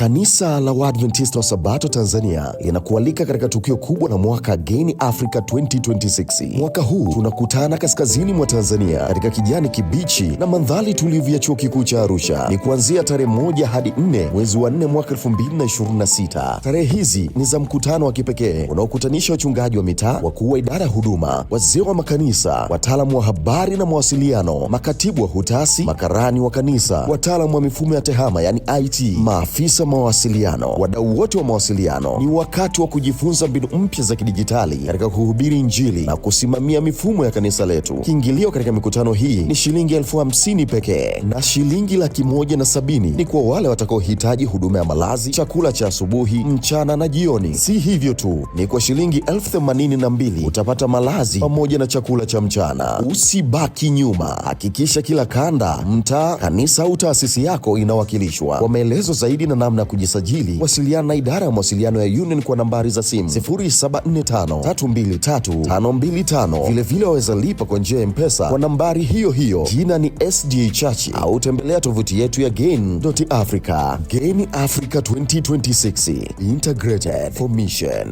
Kanisa la Waadventista wa Sabato Tanzania linakualika katika tukio kubwa la mwaka Gain Africa 2026. Mwaka huu tunakutana kaskazini mwa Tanzania katika kijani kibichi na mandhari tulivu ya Chuo Kikuu cha Arusha. Ni kuanzia tarehe 1 hadi 4 mwezi wa 4 mwaka 2026. Tarehe hizi ni za mkutano wa kipekee unaokutanisha wachungaji wa mitaa, wakuu wa idara ya huduma, wazee wa makanisa, wataalamu wa habari na mawasiliano, makatibu wa hutasi, makarani wa kanisa, wataalamu wa mifumo ya tehama yani IT, maafisa mawasiliano, wadau wote wa mawasiliano. Ni wakati wa kujifunza mbinu mpya za kidijitali katika kuhubiri Injili na kusimamia mifumo ya kanisa letu. Kiingilio katika mikutano hii ni shilingi 50,000 pekee, na shilingi 170,000 ni kwa wale watakaohitaji huduma ya malazi, chakula cha asubuhi, mchana na jioni. Si hivyo tu, ni kwa shilingi 82,000 utapata malazi pamoja na chakula cha mchana. Usibaki nyuma, hakikisha kila kanda, mtaa, kanisa au taasisi yako inawakilishwa. Kwa maelezo zaidi na namna ya kujisajili, wasiliana na idara ya mawasiliano ya Union kwa nambari za simu 0745323525. Vilevile waweza lipa kwa njia ya M-Pesa kwa nambari hiyo hiyo. Jina ni SDA Church, au tembelea tovuti yetu ya gain.africa. Gain Africa 2026, integrated for mission.